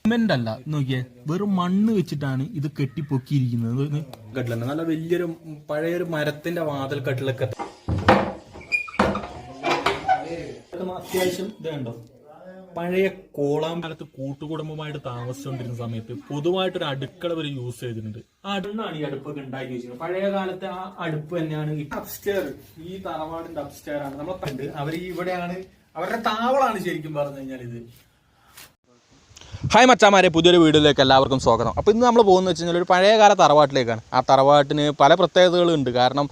Cement അല്ല, നോക്കിയേ, വെറും മണ്ണ് വെച്ചിട്ടാണ് ഇത് കെട്ടി പൊക്കിയിരിക്കുന്നത്. കട്ടിലുണ്ട്, നല്ല വലിയൊരു പഴയൊരു മരത്തിന്റെ വാതിൽ കട്ടിലൊക്കെ. അത്യാവശ്യം ഇതുണ്ടോ, പഴയ കോളാമ്പലത്ത് കൂട്ടുകുടുംബമായിട്ട് താമസിച്ചുകൊണ്ടിരുന്ന സമയത്ത് പൊതുവായിട്ടൊരു അടുക്കള വരെ യൂസ് ചെയ്തിട്ടുണ്ട്. അടുന്നാണ് ഈ അടുപ്പൊക്കെ ഉണ്ടാക്കി വെച്ചിരുന്നത്. പഴയ കാലത്തെ ആ അടുപ്പ് തന്നെയാണ് ഈ അപ്സ്റ്റെയർ, ഈ തറവാടിന്റെ അപ്സ്റ്റെയർ ആണ് നമ്മൾ കണ്ട്. അവർ ഇവിടെയാണ് അവരുടെ താവളാണ് ശരിക്കും പറഞ്ഞു കഴിഞ്ഞാൽ ഇത്. ഹായ് മച്ചാമാരെ, പുതിയൊരു വീഡിയോയിലേക്ക് എല്ലാവർക്കും സ്വാഗതം. അപ്പോൾ ഇന്ന് നമ്മൾ പോകുന്നത് വെച്ച് കഴിഞ്ഞാൽ ഒരു പഴയകാല തറവാട്ടിലേക്കാണ്. ആ തറവാട്ടിന് പല പ്രത്യേകതകളുണ്ട്. കാരണം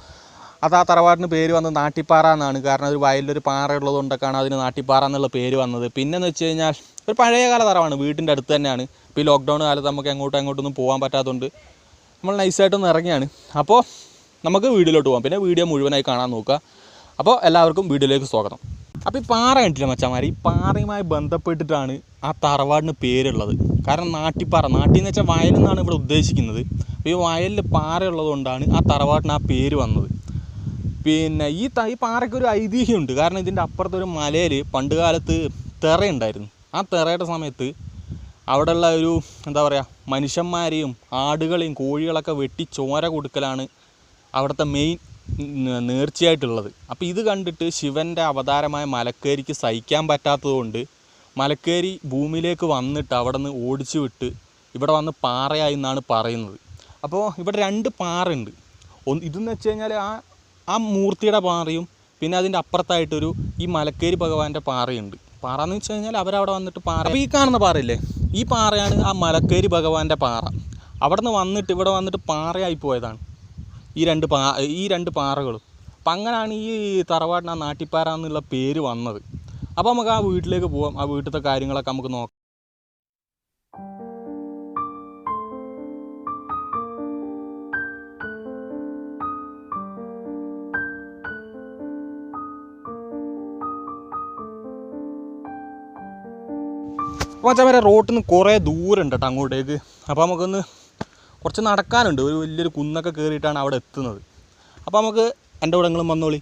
അത് ആ തറവാട്ടിന് പേര് വന്നത് നാട്ടിപ്പാറ എന്നാണ്. കാരണം ഒരു വയലിലൊരു പാറ ഉള്ളതുകൊണ്ടൊക്കെയാണ് അതിന് നാട്ടിപ്പാറ എന്നുള്ള പേര് വന്നത്. പിന്നെന്ന് വെച്ച് കഴിഞ്ഞാൽ ഒരു പഴയകാല തറവാണ്, വീട്ടിൻ്റെ അടുത്ത് തന്നെയാണ്. ഇപ്പോൾ ഈ ലോക്ക്ഡൗൺ കാലത്ത് നമുക്ക് അങ്ങോട്ടൊന്നും പോകാൻ പറ്റാത്തതുകൊണ്ട് നമ്മൾ നൈസായിട്ടൊന്ന് ഇറങ്ങിയാണ്. അപ്പോൾ നമുക്ക് വീഡിയോയിലോട്ട് പോകാം. പിന്നെ വീഡിയോ മുഴുവനായി കാണാൻ നോക്കുക. അപ്പോൾ എല്ലാവർക്കും വീഡിയോയിലേക്ക് സ്വാഗതം. അപ്പോൾ ഈ പാറ കണ്ടില്ല മച്ചാമാർ, ഈ പാറയുമായി ബന്ധപ്പെട്ടിട്ടാണ് ആ തറവാടിന് പേരുള്ളത്. കാരണം നാട്ടിപ്പാറ, നാട്ടിൽ എന്ന് വെച്ചാൽ വയലെന്നാണ് ഇവിടെ ഉദ്ദേശിക്കുന്നത്. അപ്പോൾ ഈ വയലിൽ പാറ ഉള്ളതുകൊണ്ടാണ് ആ തറവാടിന് ആ പേര് വന്നത്. പിന്നെ ഈ പാറയ്ക്കൊരു ഐതിഹ്യമുണ്ട്. കാരണം ഇതിൻ്റെ അപ്പുറത്തൊരു മലയിൽ പണ്ട് കാലത്ത് തിറയുണ്ടായിരുന്നു. ആ തിറയുടെ സമയത്ത് അവിടെയുള്ള ഒരു എന്താ പറയുക, മനുഷ്യന്മാരെയും ആടുകളെയും കോഴികളൊക്കെ വെട്ടി ചോര കൊടുക്കലാണ് അവിടുത്തെ മെയിൻ നേർച്ചയായിട്ടുള്ളത്. അപ്പോൾ ഇത് കണ്ടിട്ട് ശിവൻ്റെ അവതാരമായ മലക്കേരിക്ക് സഹിക്കാൻ പറ്റാത്തതുകൊണ്ട് മലക്കേരി ഭൂമിയിലേക്ക് വന്നിട്ട് അവിടെ നിന്ന് ഓടിച്ചു വിട്ട് ഇവിടെ വന്ന് പാറയായി എന്നാണ് പറയുന്നത്. അപ്പോൾ ഇവിടെ രണ്ട് പാറയുണ്ട്. ഇതെന്ന് വെച്ച് കഴിഞ്ഞാൽ ആ മൂർത്തിയുടെ പാറയും പിന്നെ അതിൻ്റെ അപ്പുറത്തായിട്ടൊരു ഈ മലക്കേരി ഭഗവാന്റെ പാറയുണ്ട്. പാറ എന്ന് വെച്ച് കഴിഞ്ഞാൽ അവരവിടെ വന്നിട്ട് പാറ. അപ്പോൾ ഈ കാണുന്ന പാറയില്ലേ, ഈ പാറയാണ് ആ മലക്കേരി ഭഗവാന്റെ പാറ. അവിടെ നിന്ന് വന്നിട്ട് ഇവിടെ വന്നിട്ട് പാറയായി പോയതാണ് ഈ രണ്ട് പാറകളും. അപ്പം അങ്ങനെയാണ് ഈ തറവാടിന് ആ നാട്ടിപ്പാറ എന്നുള്ള പേര് വന്നത്. അപ്പോൾ നമുക്ക് ആ വീട്ടിലേക്ക് പോകാം. ആ വീട്ടിലത്തെ കാര്യങ്ങളൊക്കെ നമുക്ക് നോക്കാം. അപ്പോൾ മച്ചാൻ റോട്ടിൽ നിന്ന് കുറേ ദൂരം ഉണ്ട് കേട്ടോ അങ്ങോട്ടേക്ക്. അപ്പോൾ നമുക്കൊന്ന് കുറച്ച് നടക്കാനുണ്ട്. ഒരു വലിയൊരു കുന്നൊക്കെ കയറിയിട്ടാണ് അവിടെ എത്തുന്നത്. അപ്പോൾ നമുക്ക് എൻ്റെ കൂടെ നിങ്ങളും വന്നോളി.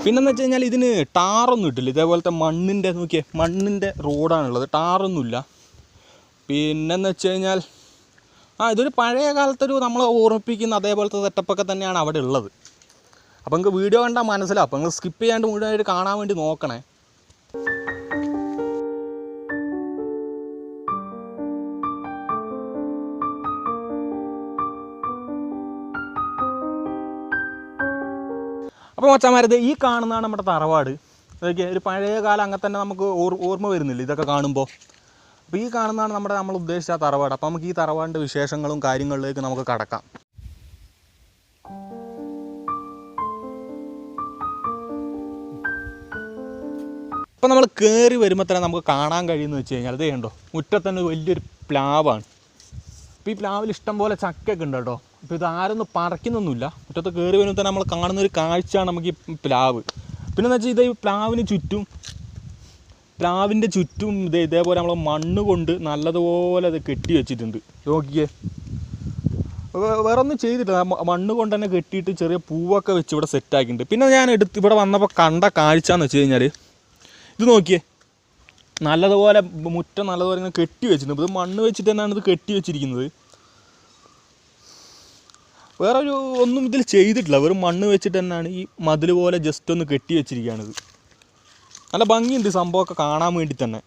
പിന്നെന്ന് വെച്ച് കഴിഞ്ഞാൽ ഇതിന് ടാറൊന്നും ഇട്ടില്ല. ഇതേപോലത്തെ മണ്ണിൻ്റെ റോഡാണുള്ളത്, ടാറൊന്നുമില്ല. പിന്നെന്ന് വെച്ച് കഴിഞ്ഞാൽ ഇതൊരു പഴയ കാലത്തൊരു നമ്മളെ ഓർമ്മിപ്പിക്കുന്ന അതേപോലത്തെ സെറ്റപ്പൊക്കെ തന്നെയാണ് അവിടെ ഉള്ളത്. അപ്പോൾ നിങ്ങൾക്ക് വീഡിയോ കണ്ടാൽ മനസ്സിലാവും. അപ്പോൾ നിങ്ങൾ സ്കിപ്പ് ചെയ്യാണ്ട് മുഴുവനായിട്ട് കാണാൻ വേണ്ടി നോക്കണേ. അപ്പോൾ മച്ചാന്മാരത് ഈ കാണുന്നതാണ് നമ്മുടെ തറവാട്. ഇതൊക്കെ ഒരു പഴയ കാലം അങ്ങനെ തന്നെ നമുക്ക് ഓർമ്മ വരുന്നില്ല ഇതൊക്കെ കാണുമ്പോൾ. അപ്പോൾ ഈ കാണുന്നതാണ് നമ്മൾ ഉദ്ദേശിച്ച തറവാട്. അപ്പോൾ നമുക്ക് ഈ തറവാടിൻ്റെ വിശേഷങ്ങളും കാര്യങ്ങളിലേക്ക് നമുക്ക് കടക്കാം. അപ്പോൾ നമ്മൾ കയറി വരുമ്പോൾ തന്നെ നമുക്ക് കാണാൻ കഴിയുമെന്ന് വെച്ച് കഴിഞ്ഞാൽ ഇത് കണ്ടോ, മുറ്റത്തന്നെ വലിയൊരു പ്ലാവാണ്. അപ്പോൾ ഈ പ്ലാവിൽ ഇഷ്ടം പോലെ ചക്കയൊക്കെ ഉണ്ട് കേട്ടോ. അപ്പോൾ ഇത് ആരൊന്നും പറിക്കുന്നൊന്നുമില്ല. മുറ്റത്ത് കയറി വരുമ്പോൾ തന്നെ നമ്മൾ കാണുന്നൊരു കാഴ്ചയാണ് നമുക്ക് ഈ പ്ലാവ്. പിന്നെന്ന് വെച്ചാൽ ഇത് ഈ പ്ലാവിൻ്റെ ചുറ്റും ഇതേപോലെ നമ്മൾ മണ്ണ് കൊണ്ട് നല്ലതുപോലെ അത് കെട്ടി വെച്ചിട്ടുണ്ട്. നോക്കിയേ, വേറെ ഒന്നും ചെയ്തിട്ടില്ല, മണ്ണ് കൊണ്ട് തന്നെ കെട്ടിയിട്ട് ചെറിയ പൂവൊക്കെ വെച്ച് ഇവിടെ സെറ്റാക്കിയിട്ടുണ്ട്. പിന്നെ ഞാൻ ഇവിടെ വന്നപ്പോൾ കണ്ട കാഴ്ച എന്ന് വെച്ച് കഴിഞ്ഞാൽ ഇത് നോക്കിയേ, നല്ലതുപോലെ മുറ്റം നല്ലതുപോലെ ഇങ്ങനെ കെട്ടി വെച്ചിട്ടുണ്ട്. ഇത് മണ്ണ് വെച്ചിട്ട് തന്നെയാണ് ഇത് കെട്ടി വെച്ചിരിക്കുന്നത്. വേറെ ഒന്നും ഇതിൽ ചെയ്തിട്ടില്ല, വെറും മണ്ണ് വെച്ചിട്ട് തന്നെയാണ് ഈ മതിൽ പോലെ ജസ്റ്റ് ഒന്ന് കെട്ടി വെച്ചിരിക്കുകയാണിത്. നല്ല ഭംഗിയുണ്ട് സംഭവമൊക്കെ കാണാൻ വേണ്ടി തന്നെ.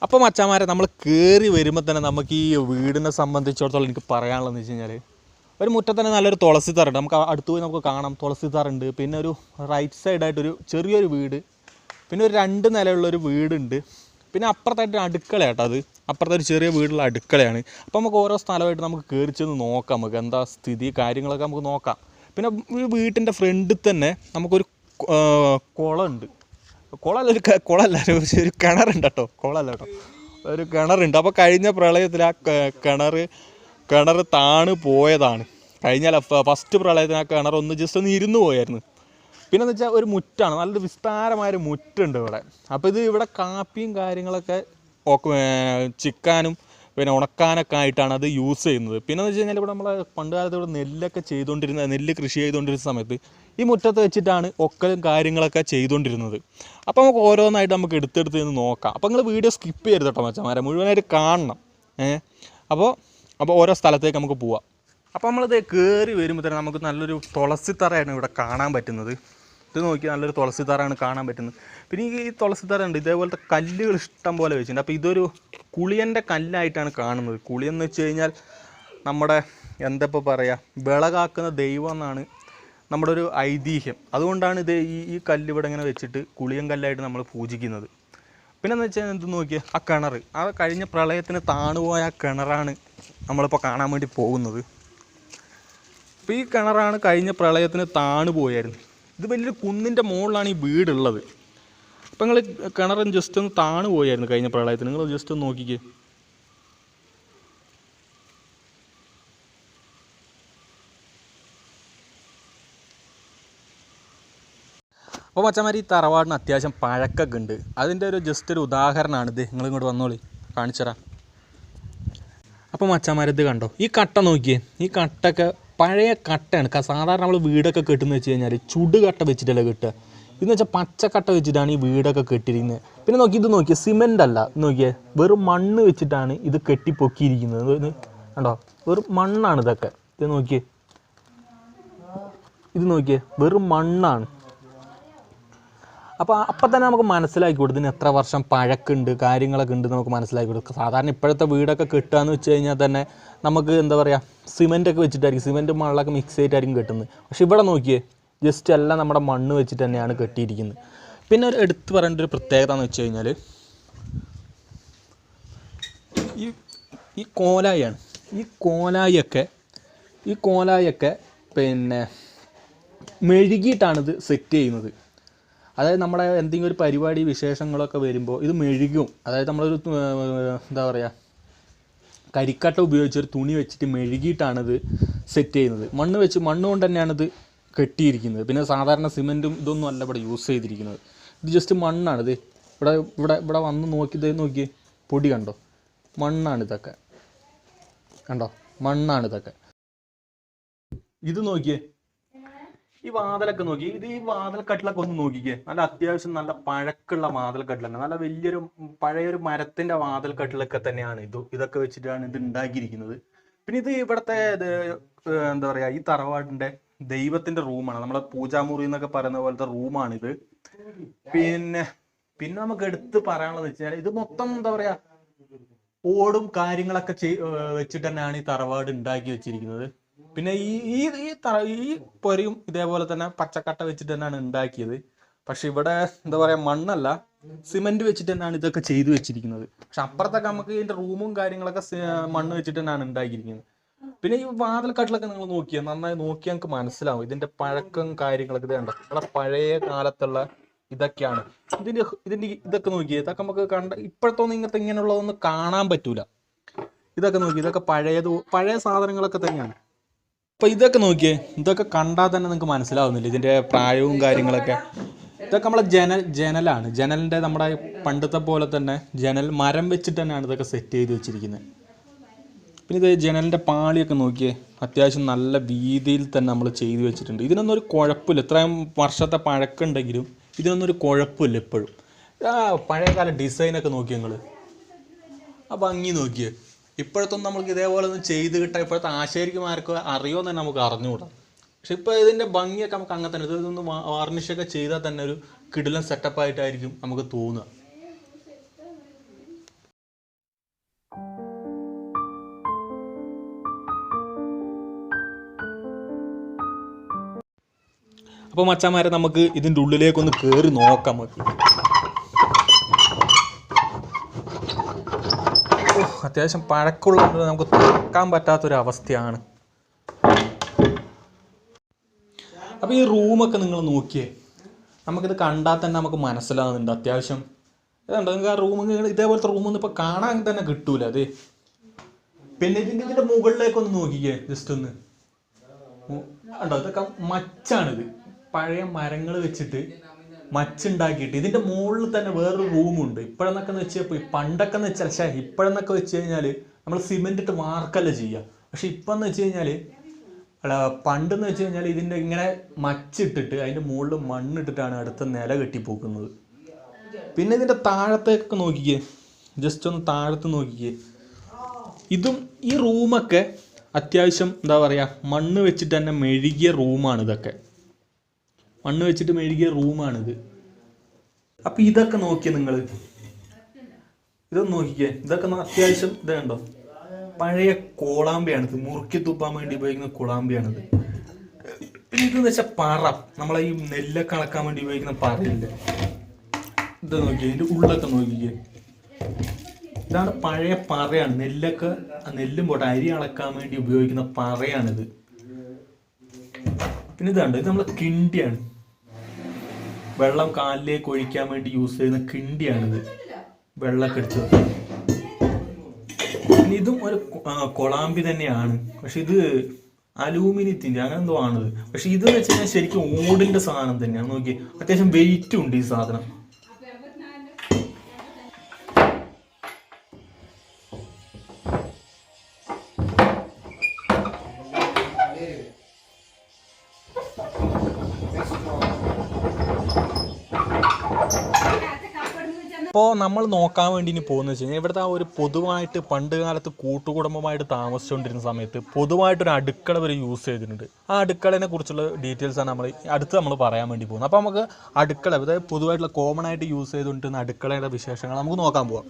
അപ്പോൾ മച്ചാന്മാരെ നമ്മൾ കയറി വരുമ്പോൾ തന്നെ നമുക്ക് ഈ വീടിനെ സംബന്ധിച്ചിടത്തോളം എനിക്ക് പറയാനുള്ളതെന്ന് വെച്ച് കഴിഞ്ഞാൽ ഒരു മുറ്റത്ത് തന്നെ നല്ലൊരു തുളസി തറുണ്ട്. നമുക്ക് അടുത്ത് പോയി നമുക്ക് കാണാം, തുളസി തറുണ്ട്. പിന്നെ ഒരു റൈറ്റ് സൈഡായിട്ടൊരു ചെറിയൊരു വീട്, പിന്നെ ഒരു 2 നിലയുള്ളൊരു വീടുണ്ട്. പിന്നെ അപ്പുറത്തായിട്ട് അടുക്കള കേട്ടോ, അത് അപ്പുറത്തെ ഒരു ചെറിയ വീടുള്ള അടുക്കളയാണ്. അപ്പോൾ നമുക്ക് ഓരോ സ്ഥലമായിട്ട് നമുക്ക് കയറി ചെന്ന് നോക്കാം, നമുക്ക് എന്താ സ്ഥിതി കാര്യങ്ങളൊക്കെ നമുക്ക് നോക്കാം. പിന്നെ ഈ വീട്ടിൻ്റെ ഫ്രണ്ടിൽ തന്നെ നമുക്കൊരു കുളമുണ്ട്. കുളമല്ല ഒരു കിണറുണ്ട് കേട്ടോ, കുളമല്ല കേട്ടോ, ഒരു കിണറുണ്ട്. അപ്പോൾ കഴിഞ്ഞ പ്രളയത്തിൽ ആ കിണർ താണ് പോയതാണ്. കഴിഞ്ഞ ഫസ്റ്റ് പ്രളയത്തിന് ആ കിണർ ജസ്റ്റ് ഒന്ന് ഇരുന്ന് പോയായിരുന്നു. പിന്നെന്ന് വെച്ചാൽ ഒരു മുറ്റാണ്, നല്ലൊരു വിസ്താരമായൊരു മുറ്റുണ്ട് ഇവിടെ. അപ്പോൾ ഇവിടെ കാപ്പിയും കാര്യങ്ങളൊക്കെ ചിക്കാനും പിന്നെ ഉണക്കാനൊക്കെ ആയിട്ടാണ് അത് യൂസ് ചെയ്യുന്നത്. പിന്നെന്ന് വെച്ച് കഴിഞ്ഞാൽ ഇവിടെ നമ്മൾ പണ്ട് കാലത്ത് ഇവിടെ നെല്ല് കൃഷി ചെയ്തുകൊണ്ടിരുന്ന സമയത്ത് ഈ മുറ്റത്ത് വെച്ചിട്ടാണ് ഒക്കലും കാര്യങ്ങളൊക്കെ ചെയ്തുകൊണ്ടിരുന്നത്. അപ്പോൾ നമുക്ക് ഓരോന്നായിട്ട് നമുക്ക് എടുത്തെടുത്ത് നിന്ന് നോക്കാം. അപ്പോൾ നിങ്ങൾ വീഡിയോ സ്കിപ്പ് ചെയ്യരുത് കേട്ടോ മച്ചാന്മാരെ, മുഴുവനായിട്ട് കാണണം. അപ്പോൾ ഓരോ സ്ഥലത്തേക്ക് നമുക്ക് പോവാം. അപ്പോൾ നമ്മളിത് കയറി വരുമ്പോൾ തന്നെ നമുക്ക് നല്ലൊരു തുളസിത്തറയാണ് ഇവിടെ കാണാൻ പറ്റുന്നത്. ഇത് നോക്കി നല്ലൊരു തുളസിത്തറയാണ് കാണാൻ പറ്റുന്നത്. പിന്നെ ഈ തുളസിത്തറ ഉണ്ട്, ഇതേപോലത്തെ കല്ലുകൾ ഇഷ്ടം പോലെ വെച്ചിട്ടുണ്ട്. അപ്പോൾ ഇതൊരു കുളിയൻ്റെ കല്ലായിട്ടാണ് കാണുന്നത്. കുളിയെന്ന് വെച്ച് കഴിഞ്ഞാൽ നമ്മുടെ എന്താ പറയുക, വിളകാക്കുന്ന ദൈവം എന്നാണ് നമ്മുടെ ഒരു ഐതിഹ്യം. അതുകൊണ്ടാണ് ഈ കല്ല് ഇവിടെ ഇങ്ങനെ വെച്ചിട്ട് കുളിയൻ കല്ലായിട്ട് നമ്മൾ പൂജിക്കുന്നത്. പിന്നെന്ന് വെച്ചാൽ എന്ത് നോക്കിയാൽ ആ കിണർ, ആ കഴിഞ്ഞ പ്രളയത്തിന് താണുപോയ ആ കിണറാണ് നമ്മളിപ്പോൾ കാണാൻ വേണ്ടി പോകുന്നത്. അപ്പോൾ ഈ കിണറാണ് കഴിഞ്ഞ പ്രളയത്തിന് താണുപോയായിരുന്നു. ഇത് വലിയൊരു കുന്നിൻ്റെ മുകളിലാണ് ഈ വീടുള്ളത്. അപ്പോൾ നിങ്ങൾ കിണറും ജസ്റ്റ് ഒന്ന് താണുപോയായിരുന്നു കഴിഞ്ഞ പ്രളയത്തിന്. നിങ്ങൾ ജസ്റ്റ് ഒന്ന് നോക്കിക്കേ. അപ്പോൾ മച്ചന്മാർ ഈ തറവാടിന് അത്യാവശ്യം പഴക്കൊക്കെ ഉണ്ട്. അതിൻ്റെ ജസ്റ്റ് ഒരു ഉദാഹരണമാണ് ഇത്. നിങ്ങളിങ്ങോട്ട് വന്നോളി, കാണിച്ചുതരാം. അപ്പോൾ മച്ചന്മാർ ഇത് കണ്ടോ, ഈ കട്ട നോക്കിയേ. ഈ കട്ടൊക്കെ പഴയ കട്ടയാണ്. സാധാരണ നമ്മൾ വീടൊക്കെ കെട്ടുന്ന വെച്ച് കഴിഞ്ഞാൽ ചുടുകട്ട വെച്ചിട്ടല്ല കെട്ടുക. ഇതെന്ന് വെച്ചാൽ പച്ചക്കട്ട വെച്ചിട്ടാണ് ഈ വീടൊക്കെ കെട്ടിയിരിക്കുന്നത്. പിന്നെ ഇത് നോക്കിയേ, സിമെൻ്റ് അല്ല, നോക്കിയേ, വെറും മണ്ണ് വെച്ചിട്ടാണ് ഇത് കെട്ടിപ്പൊക്കിയിരിക്കുന്നത്. കണ്ടോ, വെറും മണ്ണാണ് ഇതൊക്കെ. ഇത് നോക്കിയേ, വെറും മണ്ണാണ്. അപ്പം തന്നെ നമുക്ക് മനസ്സിലാക്കി കൊടുക്കും ഇതിന് എത്ര വർഷം പഴക്കുണ്ട്, കാര്യങ്ങളൊക്കെ ഉണ്ട് നമുക്ക് മനസ്സിലാക്കി കൊടുക്കും. സാധാരണ ഇപ്പോഴത്തെ വീടൊക്കെ കെട്ടുകയെന്ന് വെച്ച് കഴിഞ്ഞാൽ തന്നെ നമുക്ക് എന്താ പറയുക, സിമെൻറ്റൊക്കെ വെച്ചിട്ടായിരിക്കും, സിമെൻറ്റും മണ്ണൊക്കെ മിക്സ് ചെയ്തിട്ടായിരിക്കും കെട്ടുന്നത്. പക്ഷെ ഇവിടെ നോക്കിയേ, ജസ്റ്റ് എല്ലാം നമ്മുടെ മണ്ണ് വെച്ചിട്ട് തന്നെയാണ് കെട്ടിയിരിക്കുന്നത്. പിന്നെ ഒരു എടുത്തു പറയേണ്ട ഒരു പ്രത്യേകത എന്ന് വെച്ച് കഴിഞ്ഞാൽ ഈ കോലായാണ്. ഈ കോലായൊക്കെ പിന്നെ മെഴുകിയിട്ടാണിത് സെറ്റ് ചെയ്യുന്നത്. അതായത് നമ്മുടെ എന്തെങ്കിലും ഒരു പരിപാടി വിശേഷങ്ങളൊക്കെ വരുമ്പോൾ ഇത് മെഴുകും. അതായത് നമ്മളൊരു എന്താ പറയുക, കരിക്കട്ട ഉപയോഗിച്ചൊരു തുണി വെച്ചിട്ട് മെഴുകിയിട്ടാണിത് സെറ്റ് ചെയ്യുന്നത്. മണ്ണ് കൊണ്ട് തന്നെയാണിത് കെട്ടിയിരിക്കുന്നത്. പിന്നെ സാധാരണ സിമെൻറ്റും ഇതൊന്നും അല്ല ഇവിടെ യൂസ് ചെയ്തിരിക്കുന്നത്. ഇത് ജസ്റ്റ് മണ്ണാണിത്. ഇവിടെ വന്ന് നോക്കിയേ, പൊടി കണ്ടോ, മണ്ണാണിതൊക്കെ, കണ്ടോ, മണ്ണാണിതൊക്കെ. ഇത് നോക്കിയേ, ഈ വാതിലൊക്കെ നോക്കി, ഈ വാതിൽക്കട്ടിലൊക്കെ ഒന്ന് നോക്കിക്കേ. നല്ല അത്യാവശ്യം നല്ല പഴക്കമുള്ള വാതിൽക്കട്ടിലാണ്. നല്ല വലിയൊരു പഴയൊരു മരത്തിന്റെ വാതിൽക്കട്ടിലൊക്കെ തന്നെയാണ് ഇതൊക്കെ വെച്ചിട്ടാണ് ഇത് ഉണ്ടാക്കിയിരിക്കുന്നത്. പിന്നെ ഇത് ഇവിടുത്തെ എന്താ പറയാ, ഈ തറവാടിന്റെ ദൈവത്തിന്റെ റൂമാണ്. നമ്മളെ പൂജാമുറി എന്നൊക്കെ പറയുന്ന പോലത്തെ റൂമാണിത്. പിന്നെ നമുക്ക് എടുത്ത് പറയാനുള്ളത് വെച്ചാൽ ഇത് മൊത്തം എന്താ പറയാ, ഓടും കാര്യങ്ങളൊക്കെ വെച്ചിട്ട് തന്നെയാണ് ഈ തറവാട് ഉണ്ടാക്കി വെച്ചിരിക്കുന്നത്. പിന്നെ ഈ പൊരയും ഇതേപോലെ തന്നെ പച്ചക്കട്ട വെച്ചിട്ട് തന്നെയാണ് ഉണ്ടാക്കിയത്. പക്ഷെ ഇവിടെ എന്താ പറയാ, മണ്ണല്ല, സിമെന്റ് വെച്ചിട്ട് തന്നെയാണ് ഇതൊക്കെ ചെയ്തു വെച്ചിരിക്കുന്നത്. പക്ഷെ അപ്പുറത്തൊക്കെ നമുക്ക് ഇതിന്റെ റൂമും കാര്യങ്ങളൊക്കെ മണ്ണ് വെച്ചിട്ട് തന്നെയാണ് ഉണ്ടാക്കിയിരിക്കുന്നത്. പിന്നെ ഈ വാതിൽക്കട്ടിലൊക്കെ നിങ്ങൾ നന്നായി നോക്കിയാൽ നമുക്ക് മനസ്സിലാവും ഇതിന്റെ പഴക്കം കാര്യങ്ങളൊക്കെ. ഇത് കണ്ടോ, നമ്മളെ പഴയ കാലത്തുള്ള ഇതൊക്കെയാണ്. ഇതൊക്കെ നോക്കിയേ, ഇതൊക്കെ നമുക്ക് ഇപ്പോഴത്തൊന്നും ഇങ്ങനെയുള്ളതൊന്നും കാണാൻ പറ്റൂല. ഇതൊക്കെ പഴയ സാധനങ്ങളൊക്കെ തന്നെയാണ്. അപ്പോൾ ഇതൊക്കെ നോക്കിയേ, ഇതൊക്കെ കണ്ടാൽ തന്നെ നിങ്ങൾക്ക് മനസ്സിലാവുന്നില്ല ഇതിൻ്റെ പ്രായവും കാര്യങ്ങളൊക്കെ. ഇതൊക്കെ നമ്മളെ ജനലാണ്. ജനലിൻ്റെ നമ്മുടെ പണ്ടത്തെ പോലെ തന്നെ മരം വെച്ചിട്ട് തന്നെയാണ് ഇതൊക്കെ സെറ്റ് ചെയ്ത് വെച്ചിരിക്കുന്നത്. പിന്നെ ഇത് ജനലിൻ്റെ പാളിയൊക്കെ നോക്കിയേ, അത്യാവശ്യം നല്ല വീതിയിൽ തന്നെ നമ്മൾ ചെയ്തു വെച്ചിട്ടുണ്ട്. ഇതിനൊന്നും ഒരു കുഴപ്പമില്ല. ഇത്രയും വർഷത്തെ പഴക്കമുണ്ടെങ്കിലും ഇതിനൊന്നും ഒരു കുഴപ്പമില്ല ഇപ്പോഴും. പഴയകാല ഡിസൈനൊക്കെ നോക്കിയേ നിങ്ങൾ, ആ ഭംഗി നോക്കിയേ. ഇപ്പോഴത്തൊന്നും നമ്മൾക്ക് ഇതേപോലെ ഒന്നും ചെയ്ത് കിട്ടാൻ ഇപ്പോഴത്തെ ആശാരിമാർക്ക് അറിയുമെന്ന് തന്നെ നമുക്ക് അറിഞ്ഞുകൂടാ. പക്ഷെ ഇപ്പോൾ ഇതിൻ്റെ ഭംഗിയൊക്കെ നമുക്ക് അങ്ങനെ തന്നെ, ഇതൊന്ന് വാർണിഷൊക്കെ ചെയ്താൽ തന്നെ ഒരു കിടിലൻ സെറ്റപ്പായിട്ടായിരിക്കും നമുക്ക് തോന്നുക. അപ്പോൾ മച്ചാന്മാരെ, നമുക്ക് ഇതിൻ്റെ ഉള്ളിലേക്കൊന്ന് കയറി നോക്കാം. നമുക്ക് അത്യാവശ്യം പഴക്കമുള്ളത് നമുക്ക് തുറക്കാൻ പറ്റാത്തൊരവസ്ഥയാണ്. അപ്പോൾ ഈ റൂമൊക്കെ നിങ്ങൾ നോക്കിയേ, നമുക്കിത് കണ്ടാൽ തന്നെ നമുക്ക് മനസ്സിലാവുന്നുണ്ട് അത്യാവശ്യം. ഇതുണ്ടോ നിങ്ങൾക്ക് ആ റൂം, ഇതേപോലത്തെ റൂമൊന്നും ഇപ്പോൾ കാണാൻ തന്നെ കിട്ടൂല. അത് പിന്നെ ഇതിൻ്റെ മുകളിലേക്കൊന്ന് നോക്കിക്കേ, ജസ്റ്റ് ഒന്ന് കണ്ടോ, ഇതൊക്കെ മച്ചാണിത്. പഴയ മരങ്ങൾ വെച്ചിട്ട് മച്ചുണ്ടാക്കിയിട്ട് ഇതിൻ്റെ മുകളിൽ തന്നെ വേറൊരു റൂമുണ്ട്. ഇപ്പോഴെന്നൊക്കെ വെച്ചാൽ പണ്ടൊക്കെ എന്ന് വെച്ചാൽ ഇപ്പോഴെന്നൊക്കെ വെച്ച് കഴിഞ്ഞാൽ നമ്മൾ സിമെൻ്റ് ഇട്ട് വാർക്കല്ല ചെയ്യുക. പക്ഷെ ഇപ്പം എന്ന് വെച്ച് കഴിഞ്ഞാൽ പണ്ടെന്ന് വെച്ച് കഴിഞ്ഞാൽ ഇതിൻ്റെ ഇങ്ങനെ മച്ചിട്ടിട്ട് അതിൻ്റെ മുകളിൽ മണ്ണിട്ടിട്ടാണ് അടുത്ത നില കെട്ടിപ്പോക്കുന്നത്. പിന്നെ ഇതിൻ്റെ താഴത്തേക്കൊക്കെ നോക്കിക്കേ, ജസ്റ്റ് ഒന്ന് താഴത്ത് നോക്കിക്കേ. ഇതും ഈ റൂമൊക്കെ അത്യാവശ്യം എന്താ പറയുക മണ്ണ് വെച്ചിട്ട് തന്നെ മെഴുകിയ റൂമാണ്. ഇതൊക്കെ മണ്ണ് വെച്ചിട്ട് മെഴുകിയ റൂമാണിത്. അപ്പം ഇതൊക്കെ നോക്കിയേ നിങ്ങൾ, ഇതൊന്ന് നോക്കിക്കേ. ഇതൊക്കെ അത്യാവശ്യം ഇതുണ്ടോ, പഴയ കോളാമ്പിയാണിത്, മുറുക്കി തുപ്പാൻ വേണ്ടി ഉപയോഗിക്കുന്ന കോളാമ്പിയാണിത്. പിന്നെ ഇതെന്ന് വെച്ചാൽ പറ, നമ്മളെ ഈ നെല്ലൊക്കെ അളക്കാൻ വേണ്ടി ഉപയോഗിക്കുന്ന പറയില്ലേ, ഇത് നോക്കിയേ. ഇതിൻ്റെ ഉള്ളൊക്കെ നോക്കിക്കേ, ഇതാണ് പഴയ പറയാണ്. നെല്ലും പോട്ടെ അരി അളക്കാൻ വേണ്ടി ഉപയോഗിക്കുന്ന പറയാണിത്. പിന്നെ ഇതുണ്ട്, ഇത് നമ്മളെ കിണ്ടിയാണ്, വെള്ളം കാലിലേക്ക് ഒഴിക്കാൻ വേണ്ടി യൂസ് ചെയ്യുന്ന കിണ്ടിയാണിത്, വെള്ളമൊക്കെ എടുത്തത്. പിന്നെ ഇതും ഒരു കൊളാമ്പി തന്നെയാണ്, പക്ഷെ ഇത് അലൂമിനിയത്തിൻ്റെ അങ്ങനെ എന്തോ ആണിത്. പക്ഷെ ഇത് വെച്ച് കഴിഞ്ഞാൽ ശരിക്കും ഓടിൻ്റെ സാധനം തന്നെയാണ്. നോക്കി അത്യാവശ്യം വെയിറ്റും ഉണ്ട് ഈ സാധനം. അപ്പോൾ നമ്മൾ നോക്കാൻ വേണ്ടി ഇനി പോകുന്നത് വെച്ച് കഴിഞ്ഞാൽ ഇവിടുത്തെ ആ ഒരു പൊതുവായിട്ട് പണ്ട് കാലത്ത് കൂട്ടുകുടുംബമായിട്ട് താമസിച്ചുകൊണ്ടിരുന്ന സമയത്ത് പൊതുവായിട്ടൊരു അടുക്കള വരെ യൂസ് ചെയ്തിട്ടുണ്ട്. ആ അടുക്കളനെ കുറിച്ചുള്ള ഡീറ്റെയിൽസാണ് നമ്മൾ പറയാൻ വേണ്ടി പോകുന്നത്. അപ്പോൾ നമുക്ക് അടുക്കള, അതായത് പൊതുവായിട്ടുള്ള കോമൺ ആയിട്ട് യൂസ് ചെയ്തുകൊണ്ടിരുന്ന അടുക്കളയുടെ വിശേഷങ്ങൾ നമുക്ക് നോക്കാൻ പോകാം.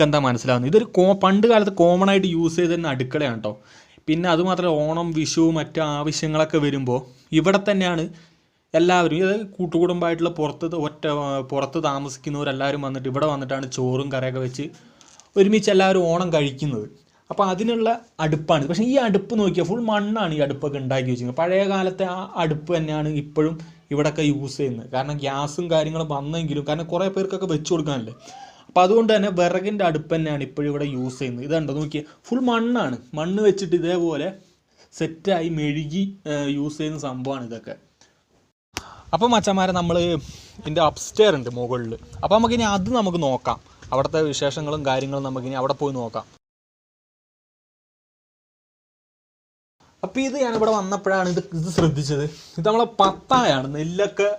എന്താ മനസ്സിലാവുന്നത്, ഇതൊരു പണ്ട് കാലത്ത് കോമൺ ആയിട്ട് യൂസ് ചെയ്തിരുന്ന അടുക്കളയാണ് കേട്ടോ. പിന്നെ അതുമാത്രമല്ല, ഓണം വിഷു മറ്റു ആവശ്യങ്ങളൊക്കെ വരുമ്പോൾ ഇവിടെ തന്നെയാണ് എല്ലാവരും, അതായത് കൂട്ടുകുടുംബമായിട്ടുള്ള പുറത്ത് താമസിക്കുന്നവരെല്ലാവരും വന്നിട്ട് ഇവിടെ വന്നിട്ടാണ് ചോറും കറിയൊക്കെ വെച്ച് ഒരുമിച്ച് എല്ലാവരും ഓണം കഴിക്കുന്നത്. അപ്പോൾ അതിനുള്ള അടുപ്പാണ്. പക്ഷേ ഈ അടുപ്പ് നോക്കിയാൽ ഫുൾ മണ്ണാണ് ഈ അടുപ്പൊക്കെ ഉണ്ടാക്കി വെച്ചിരിക്കുന്നത്. പഴയ കാലത്തെ ആ അടുപ്പ് തന്നെയാണ് ഇപ്പോഴും ഇവിടെയൊക്കെ യൂസ് ചെയ്യുന്നത്. കാരണം ഗ്യാസും കാര്യങ്ങളും വന്നെങ്കിലും, കാരണം കുറേ പേർക്കൊക്കെ വെച്ച് കൊടുക്കാനല്ലേ. അപ്പോൾ അതുകൊണ്ട് തന്നെ വിറകിൻ്റെ അടുപ്പ് തന്നെയാണ് ഇപ്പോഴും ഇവിടെ യൂസ് ചെയ്യുന്നത്. ഇതുണ്ടോ നോക്കിയാൽ ഫുൾ മണ്ണാണ്, മണ്ണ് വെച്ചിട്ട് ഇതേപോലെ സെറ്റായി മെഴുകി യൂസ് ചെയ്യുന്ന സംഭവമാണ് ഇതൊക്കെ. അപ്പോൾ മച്ചന്മാരെ നമ്മൾ ഇതിൻ്റെ അപ്സ്റ്റെയർ ഉണ്ട് മുകളിൽ. അപ്പോൾ നമുക്കിനി അത് നമുക്ക് നോക്കാം, അവിടുത്തെ വിശേഷങ്ങളും കാര്യങ്ങളും നമുക്കിനി അവിടെ പോയി നോക്കാം. അപ്പോൾ ഇത് ഞാനിവിടെ വന്നപ്പോഴാണ് ഇത് ശ്രദ്ധിച്ചത്. ഇത് നമ്മളെ പത്തായാണ്, നെല്ലൊക്കെ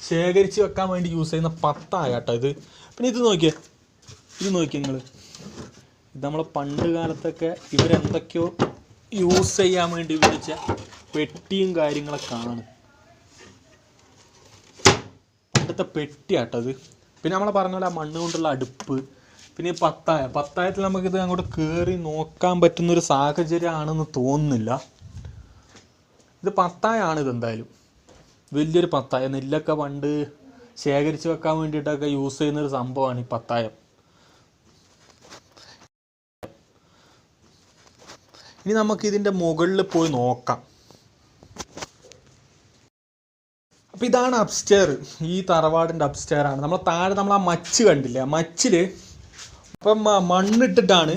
ശേഖരിച്ച് വെക്കാൻ വേണ്ടി യൂസ് ചെയ്യുന്ന പത്തായ കേട്ടോ ഇത്. പിന്നെ ഇത് നോക്കിയേ നിങ്ങൾ, ഇത് നമ്മളെ പണ്ട് കാലത്തൊക്കെ ഇവരെന്തൊക്കെയോ യൂസ് ചെയ്യാൻ വേണ്ടി ഉപയോഗിച്ച പെട്ടിയും കാര്യങ്ങളൊക്കെ ആണ്, പണ്ടത്തെ പെട്ടിയാട്ടോ ഇത്. പിന്നെ നമ്മളെ പറഞ്ഞ പോലെ ആ മണ്ണ് കൊണ്ടുള്ള അടുപ്പ്. പിന്നെ ഈ പത്തായത്തിൽ നമുക്കിത് അങ്ങോട്ട് കയറി നോക്കാൻ പറ്റുന്നൊരു സാഹചര്യമാണെന്ന് തോന്നുന്നില്ല. ഇത് പത്തായാണ്, ഇതെന്തായാലും വലിയൊരു പത്തായ. നെല്ലൊക്കെ പണ്ട് ശേഖരിച്ച് വെക്കാൻ വേണ്ടിയിട്ടൊക്കെ യൂസ് ചെയ്യുന്നൊരു സംഭവമാണ് ഈ പത്തായം. ഇനി നമുക്കിതിൻ്റെ മുകളിൽ പോയി നോക്കാം. അപ്പോൾ ഇതാണ് അപ്സ്റ്റെയർ, ഈ തറവാടിൻ്റെ അപ്സ്റ്റെയർ ആണ്. നമ്മൾ താഴെ നമ്മൾ ആ മച്ച് കണ്ടില്ലേ, ആ മച്ചിൽ ഇപ്പം മണ്ണിട്ടിട്ടാണ്,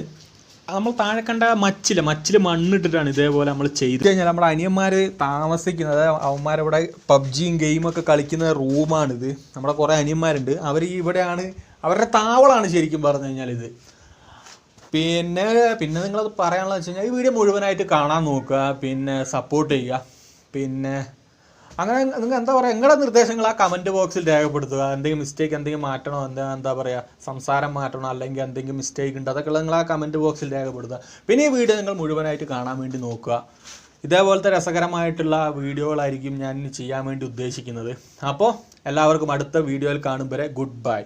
നമ്മൾ താഴെ കണ്ട മച്ചിൽ മണ്ണിട്ടിട്ടാണ് ഇതേപോലെ നമ്മൾ ചെയ്ത് കഴിഞ്ഞാൽ നമ്മുടെ അനിയന്മാർ താമസിക്കുന്നത്, അതായത് അവന്മാരിവിടെ പബ്ജിയും ഗെയിമൊക്കെ കളിക്കുന്ന റൂമാണിത്. നമ്മുടെ കുറേ അനിയന്മാരുണ്ട്, അവർ ഇവിടെയാണ്, അവരുടെ താവളമാണ് ശരിക്കും പറഞ്ഞു കഴിഞ്ഞാൽ ഇത്. പിന്നെ നിങ്ങളത് പറയാനുള്ളത് വെച്ച് കഴിഞ്ഞാൽ ഈ വീഡിയോ മുഴുവനായിട്ട് കാണാൻ നോക്കുക, പിന്നെ സപ്പോർട്ട് ചെയ്യുക. പിന്നെ അങ്ങനെ നിങ്ങൾ എന്താ പറയുക, നിങ്ങളുടെ നിർദ്ദേശങ്ങൾ ആ കമൻറ്റ് ബോക്സിൽ രേഖപ്പെടുത്തുക. എന്തെങ്കിലും മിസ്റ്റേക്ക് എന്തെങ്കിലും മാറ്റണോ, എന്താ പറയുക സംസാരം മാറ്റണോ, അല്ലെങ്കിൽ എന്തെങ്കിലും മിസ്റ്റേക്ക് ഉണ്ട്, അതൊക്കെ നിങ്ങൾ ആ കമൻറ്റ് ബോക്സിൽ രേഖപ്പെടുത്തുക. പിന്നെ ഈ വീഡിയോ നിങ്ങൾ മുഴുവനായിട്ട് കാണാൻ വേണ്ടി നോക്കുക. ഇതേപോലത്തെ രസകരമായിട്ടുള്ള വീഡിയോകളായിരിക്കും ഞാൻ ചെയ്യാൻ വേണ്ടി ഉദ്ദേശിക്കുന്നത്. അപ്പോൾ എല്ലാവർക്കും അടുത്ത വീഡിയോയിൽ കാണും വരെ ഗുഡ് ബൈ.